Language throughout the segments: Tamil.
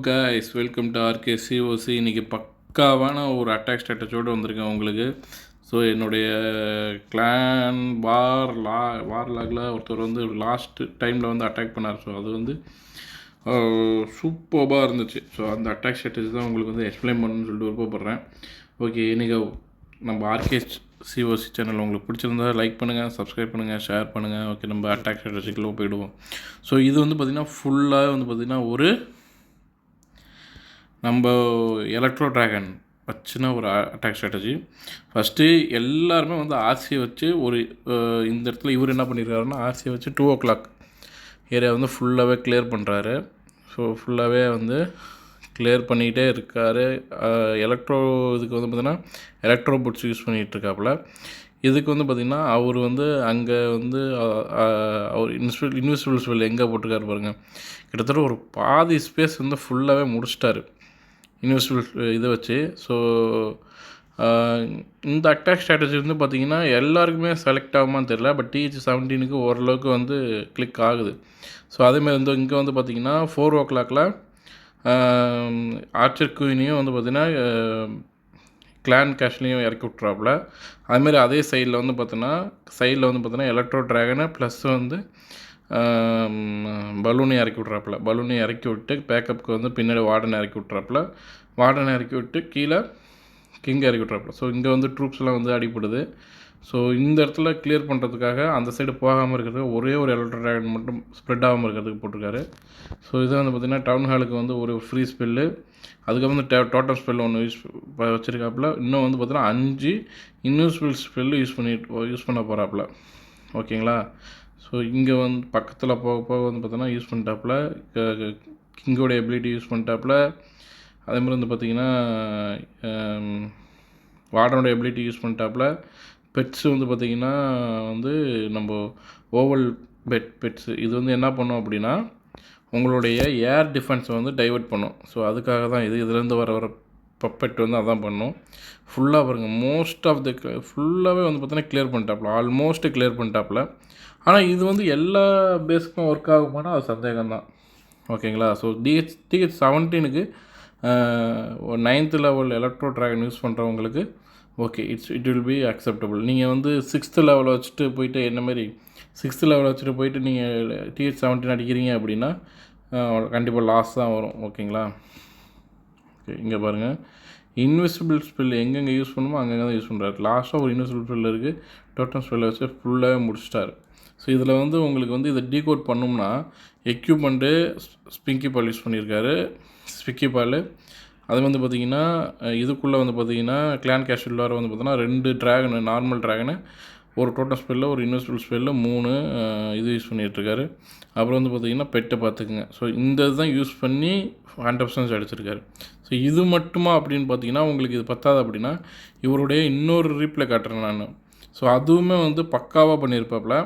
Guys, welcome to RK COC. இன்றைக்கி பக்காவான ஒரு அட்டாக் ஸ்ட்ராட்டஜியோடு வந்திருக்கேன் உங்களுக்கு. ஸோ என்னுடைய கிளான் வார்லாகில் ஒருத்தர் வந்து லாஸ்ட் டைமில் வந்து அட்டாக் பண்ணார். ஸோ அது வந்து சூப்பராக இருந்துச்சு. ஸோ அந்த அட்டாக் ஸ்ட்ராட்டஜி தான் உங்களுக்கு வந்து எக்ஸ்பிளைன் பண்ணணும்னு சொல்லிட்டு விருப்பப்படுறேன். ஓகே, இன்றைக்கி நம்ம ஆர்கே சிஓசி சேனல் உங்களுக்கு பிடிச்சிருந்தா லைக் பண்ணுங்கள், சப்ஸ்கிரைப் பண்ணுங்கள், ஷேர் பண்ணுங்கள். ஓகே, நம்ம அட்டாக் ஸ்ட்ராட்டஜிக்குள்ளே போயிடுவோம். ஸோ இது வந்து பார்த்திங்கன்னா ஃபுல்லாக வந்து பார்த்திங்கன்னா ஒரு நம்ம எலக்ட்ரோ ட்ராகன் வச்சுன்னா ஒரு அட்டாக் ஸ்ட்ராட்டஜி. ஃபஸ்ட்டு எல்லாருமே வந்து ஆர்சியை வச்சு ஒரு இந்த இடத்துல இவர் என்ன பண்ணியிருக்காருன்னா ஆர்சியை வச்சு 2 o'clock ஏரியா வந்து ஃபுல்லாகவே கிளியர் பண்ணுறாரு. ஸோ ஃபுல்லாகவே வந்து கிளியர் பண்ணிக்கிட்டே இருக்கார். எலக்ட்ரோ இதுக்கு வந்து பார்த்திங்கன்னா எலக்ட்ரோ புட்ஸ் யூஸ் பண்ணிகிட்ருக்காப்புல. இதுக்கு வந்து பார்த்திங்கன்னா அவர் வந்து அங்கே வந்து அவர் இன்விசிபிள் ஸ்பெல் எங்கே போட்டிருக்காரு பாருங்கள். கிட்டத்தட்ட ஒரு பாதி ஸ்பேஸ் வந்து ஃபுல்லாகவே முடிச்சிட்டாரு இன்விசிபிள் இதை வச்சு. ஸோ இந்த அட்டாக் ஸ்ட்ராட்டஜி வந்து பார்த்திங்கன்னா எல்லாருக்குமே செலக்ட் ஆகுமான்னு தெரியல, பட் TH17க்கு ஓரளவுக்கு வந்து கிளிக் ஆகுது. ஸோ அதேமாதிரி வந்து இங்கே வந்து பார்த்திங்கன்னா 4 o'clockல ஆர்ச்சர் குயினையும் வந்து பார்த்திங்கன்னா கிளான் கேஷ்லேயும் இறக்கி விட்றாப்புல. அதுமாரி அதே சைடில் வந்து பார்த்தோன்னா எலக்ட்ரோ ட்ராகனை ப்ளஸ் வந்து பலூனை இறக்கி விட்றாப்புல. பலூனை இறக்கி விட்டு பேக்கப்புக்கு வந்து பின்னாடி வார்டனை இறக்கி விட்றாப்புல. வார்டனை இறக்கி விட்டு கீழே கிங்கை இறக்கி விட்றாப்புல. ஸோ இங்கே வந்து ட்ரூப்ஸ்லாம் வந்து அடிப்படுது. ஸோ இந்த இடத்துல கிளியர் பண்ணுறதுக்காக அந்த சைடு போகாமல் இருக்கிறதுக்கு ஒரே ஒரு எலக்ட்ரோ ட்ராகன் மட்டும் ஸ்ப்ரெட் ஆகாமல் இருக்கிறதுக்கு போட்டிருக்காரு. ஸோ இது வந்து பார்த்திங்கன்னா டவுன் ஹாலுக்கு வந்து ஒரு ஃப்ரீ ஸ்பெல்லு, அதுக்கப்புறம் வந்து டோட்டம் ஸ்பெல் ஒன்று யூஸ் வச்சுருக்காப்புல. இன்னும் வந்து பார்த்திங்கன்னா 5 இன்விசிபிள் ஸ்பெல்லு யூஸ் பண்ண போகிறாப்புல. ஓகேங்களா? ஸோ இங்கே வந்து பக்கத்தில் போக வந்து பார்த்தோன்னா யூஸ் பண்ணிட்டாப்புல. கிங்கோடைய எபிலிட்டி யூஸ் பண்ணிட்டாப்புல. அதேமாதிரி வந்து பார்த்திங்கன்னா வார்டனோட எபிலிட்டி யூஸ் பண்ணிட்டாப்புல. பெட்ஸு வந்து பார்த்திங்கன்னா வந்து நம்ம ஓவல் பெட்ஸு இது வந்து என்ன பண்ணோம் அப்படின்னா உங்களுடைய ஏர் டிஃபென்ஸை வந்து டைவெர்ட் பண்ணும். ஸோ அதுக்காக தான் இதுலேருந்து வர பப்பெட் வந்து அதான் பண்ணும். ஃபுல்லாக பாருங்கள், மோஸ்ட் ஆஃப் ஃபுல்லாகவே வந்து பார்த்தீங்கன்னா கிளியர் பண்ணிட்டாப்புல, ஆல்மோஸ்ட் கிளியர் பண்ணிட்டாப்புல. ஆனால் இது வந்து எல்லா பேஸுக்கும் ஒர்க் ஆகுமானா அது சந்தேகம் தான். ஓகேங்களா? ஸோ TH17க்கு 9th level electro dragon use பண்ணுறவங்களுக்கு okay, it will be acceptable. நீங்கள் வந்து 6th லெவலில் வச்சுட்டு போயிட்டு என்னமாரி 6th லெவலில் வச்சுட்டு போயிட்டு நீங்கள் TH17 அடிக்கிறீங்க அப்படின்னா கண்டிப்பாக லாஸ் தான் வரும். ஓகேங்களா? ஓகே, இங்கே பாருங்கள், இன்விசிபிள் ஸ்பெல் எங்கெங்கே யூஸ் பண்ணுமோ அங்கங்கே தான் யூஸ் பண்ணுறாரு. லாஸ்ட்டாக ஒரு இன்விசிபிள் ஸ்பெல் இருக்குது, டோட்டம் ஸ்பெல்லை வச்சு ஃபுல்லாகவே முடிச்சிட்டாரு. ஸோ இதில் வந்து உங்களுக்கு வந்து இதை டீகோட் பண்ணோம்னா எக்யூப்மெண்ட்டு ஸ்பிங்கி பால் யூஸ் பண்ணியிருக்காரு. ஸ்பிக்கி பால் அது வந்து பார்த்திங்கன்னா இதுக்குள்ளே வந்து பார்த்திங்கன்னா கிளான் கேஷ் உள்ளார வந்து பார்த்தோன்னா 2 ட்ராகனு, நார்மல் ட்ராகனு, ஒரு டோட்டம் ஸ்பெல்லில் ஒரு இன்விசிபிள் ஸ்பெல்லில் 3 இது யூஸ் பண்ணிகிட்ருக்காரு. அப்புறம் வந்து பார்த்திங்கன்னா பெட்டை பார்த்துக்குங்க. ஸோ இந்த இதுதான் யூஸ் பண்ணி 100% அடிச்சிருக்காரு. ஸோ இது மட்டுமா அப்படின்னு பார்த்தீங்கன்னா உங்களுக்கு இது பத்தாது அப்படின்னா இவருடைய இன்னொரு ரீப்ளே காட்டுறேன் நான். ஸோ அதுவுமே வந்து பக்காவாக பண்ணியிருப்பாப்புல.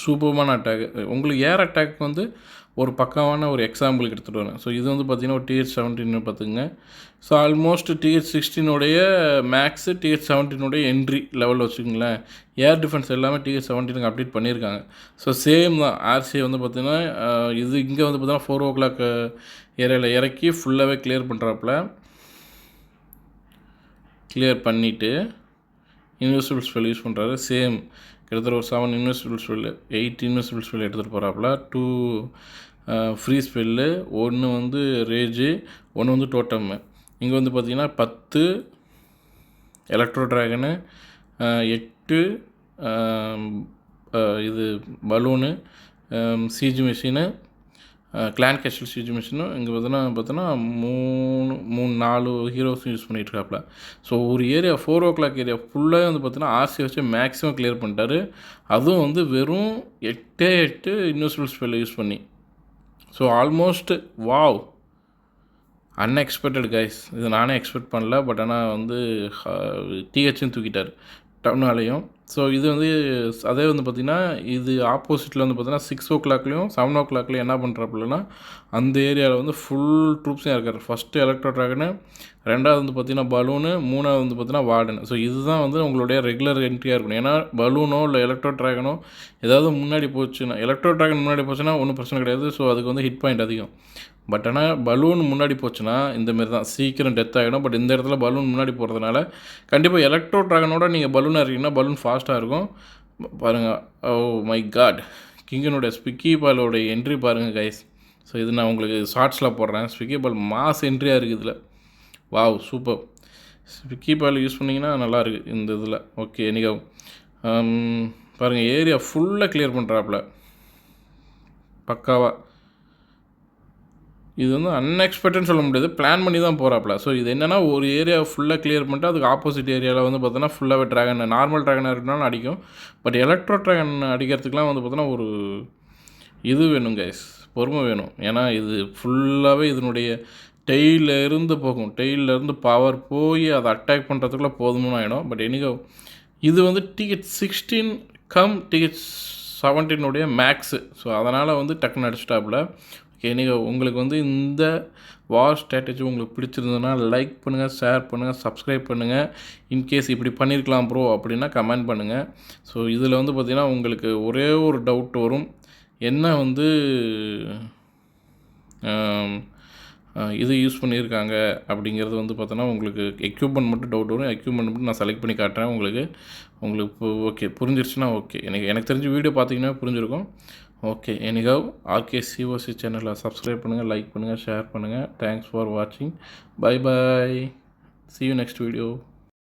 சூப்பர்மான அட்டாக். உங்களுக்கு ஏர் அட்டாக் வந்து ஒரு பக்காவான ஒரு எக்ஸாம்பிளுக்கு எடுத்துகிட்டு வரேன். ஸோ இது வந்து பார்த்திங்கன்னா ஒரு TH17 பார்த்துக்குங்க. So almost TH16 maths TH17 entry லெவலில் வச்சுக்கோங்களேன். ஏர் டிஃபென்ஸ் எல்லாமே TH17 அப்டேட் பண்ணியிருக்காங்க. ஸோ சேம் தான். ஆர்சி வந்து பார்த்திங்கன்னா இது இங்கே வந்து பார்த்திங்கன்னா 4 o'clock ஏரியாவில் இறக்கி ஃபுல்லாகவே கிளியர் பண்ணுறாப்புல. கிளியர் பண்ணிவிட்டு இன்விசிபிள் ஸ்பெல் யூஸ் பண்ணுறாரு. சேம் கிட்டத்தட்ட ஒரு 7 இன்விசிபிள் ஸ்பெல்லு, 8 இன்விசிபிள் ஸ்பெல் எடுத்துகிட்டு போகிறாப்புல. 2 ஃப்ரீ ஸ்பெல்லு, 1 வந்து ரேஜு, 1 வந்து டோட்டம்மு. இங்கே வந்து பார்த்திங்கன்னா 10 எலக்ட்ரோ ட்ராகனு, 8 இது balloon, siege machine, clan castle siege மிஷினும் இங்கே பார்த்தோன்னா 4 ஹீரோஸும் யூஸ் பண்ணிகிட்ருக்காப்புல. ஸோ ஒரு ஏரியா 4 o'clock ஏரியா ஃபுல்லாக வந்து பார்த்தோன்னா ஆர்சி வச்சு மேக்ஸிமம் கிளியர் பண்ணிட்டாரு. அதுவும் வந்து வெறும் 8 இன்விசிபிள் ஸ்பெல்லை யூஸ் பண்ணி. So almost wow, unexpected guys. இது நானே எக்ஸ்பெக்ட் பண்ணல, பட் ஆனால் வந்து THன்னு தூக்கிட்டார் டவுனாலையும். ஸோ இது வந்து அதே வந்து பார்த்திங்கன்னா இது ஆப்போசிட்டில் வந்து பார்த்திங்கன்னா 6 o'clockலையும் 7 o'clockலையும் என்ன பண்ணுறாப்புலன்னா அந்த ஏரியாவில் வந்து ஃபுல் ட்ரூப்ஸையும் இருக்கார். ஃபஸ்ட்டு எலக்ட்ரோ ட்ராகனு, 2வது வந்து பார்த்திங்கன்னா பலூனு, 3வது வந்து பார்த்திங்கன்னா வார்டன். ஸோ இதுதான் வந்து உங்களுடைய ரெகுலர் என்ட்ரியாக இருக்கணும். ஏன்னா பலூனோ இல்லை எலக்ட்ரோ ட்ராகனோ ஏதாவது முன்னாடி போச்சுன்னா, எலக்ட்ரோ ட்ராகன் முன்னாடி போச்சுன்னா ஒன்றும் பிரச்சனை கிடையாது. ஸோ அதுக்கு வந்து ஹிட் பாயிண்ட் அதிகம். பட் ஆனால் பலூன் முன்னாடி போச்சுன்னா இந்தமாரி தான் சீக்கிரம் டெத் ஆகிடும். பட் இந்த இடத்துல பலூன் முன்னாடி போகிறதுனால கண்டிப்பாக எலக்ட்ரோ ட்ராகனோட நீங்கள் பலூன் இறக்கிங்கன்னா பலூன் ஃபாஸ்ட்டாக இருக்கும். பாருங்கள், ஓ மை காட், கிங்கனுடைய ஸ்பிக்கி பாலோடைய என்ட்ரி பாருங்கள் கைஸ். ஸோ இது நான் உங்களுக்கு ஷார்ட்ஸில் போடுறேன். ஸ்விக்கி பால் மாஸ் என்ட்ரியாக இருக்குது இதில். Wow, super. ஸ்விக்கி பால் யூஸ் பண்ணிங்கன்னா நல்லாயிருக்கு இந்த இதில். ஓகே, நீங்கள் பாருங்கள், ஏரியா ஃபுல்லாக கிளியர் பண்ணுறாப்புல பக்காவாக. இது வந்து அன்எக்ஸ்பெக்டட்னு சொல்ல முடியாது, பிளான் பண்ணி தான் போகிறாப்புல. ஸோ இது என்னென்னா, ஒரு ஏரியா ஃபுல்லாக கிளியர் பண்ணிட்டு அதுக்கு ஆப்போசிட் ஏரியாவில் வந்து பார்த்தோன்னா ஃபுல்லாகவே ட்ராகன், நார்மல் ட்ராகனாக இருந்தாலும் அடிக்கும். பட் எலக்ட்ரோ ட்ராகன் அடிக்கிறதுக்குலாம் வந்து பார்த்தோன்னா ஒரு இது வேணும் கைஸ், பொறுமை வேணும். ஏன்னா இது ஃபுல்லாகவே இதனுடைய டெய்லேருந்து போகும். டெய்லேருந்து பவர் போய் அதை அட்டாக் பண்ணுறதுக்குள்ளே போதும்னு ஆகிடும். பட் எனிகோ இது வந்து DH 16 come DH 17 maths. So அதனால் வந்து டக்குன்னு அடிச்சிட்டாப்புல. ஓகே, நீங்கள் உங்களுக்கு வந்து இந்த வார் ஸ்ட்ராட்டஜி உங்களுக்கு பிடிச்சிருந்ததுன்னா லைக் பண்ணுங்கள், ஷேர் பண்ணுங்கள், சப்ஸ்கிரைப் பண்ணுங்கள். இன்கேஸ் இப்படி பண்ணியிருக்கலாம் ப்ரோ அப்படின்னா கமெண்ட் பண்ணுங்கள். ஸோ இதில் வந்து பார்த்திங்கன்னா உங்களுக்கு ஒரே ஒரு டவுட் வரும், என்ன வந்து இது யூஸ் பண்ணியிருக்காங்க அப்படிங்கிறது வந்து பார்த்தோன்னா உங்களுக்கு எக்யூப்மெண்ட் மட்டும் டவுட் வரும். எக்யூப்மெண்ட் மட்டும் நான் செலக்ட் பண்ணி காட்டுறேன் உங்களுக்கு. உங்களுக்கு ஓகே புரிஞ்சிருச்சுன்னா ஓகே. எனக்கு தெரிஞ்ச வீடியோ பார்த்தீங்கன்னா புரிஞ்சிருக்கும். ஓகே, எனிஹவ் ஆர்கே சிஓசி சேனலை சப்ஸ்கிரைப் பண்ணுங்கள், லைக் பண்ணுங்கள், ஷேர் பண்ணுங்கள். தேங்க்ஸ் ஃபார் வாட்சிங். Bye bye. See you next video.